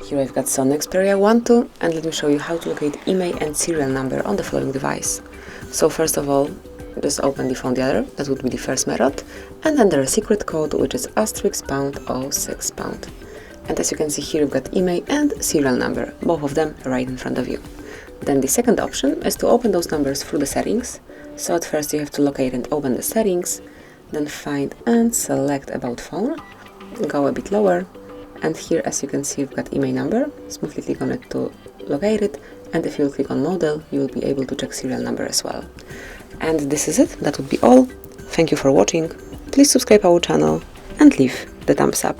Here I've got SONY Xperia 1, 2, and let me show you how to locate IMEI and serial number on the following device. So first of all, just open the phone dialer, that would be the first method, and then there's a secret code which is *06#. And as you can see here, you've got IMEI and serial number, both of them right in front of you. Then the second option is to open those numbers through the settings. So at first you have to locate and open the settings, then find and select about phone, go a bit lower, and here as you can see you've got IMEI number, smoothly click on it to locate it, and if you click on model you will be able to check serial number as well. And this is it, that would be all. Thank you for watching, please subscribe our channel and leave the thumbs up.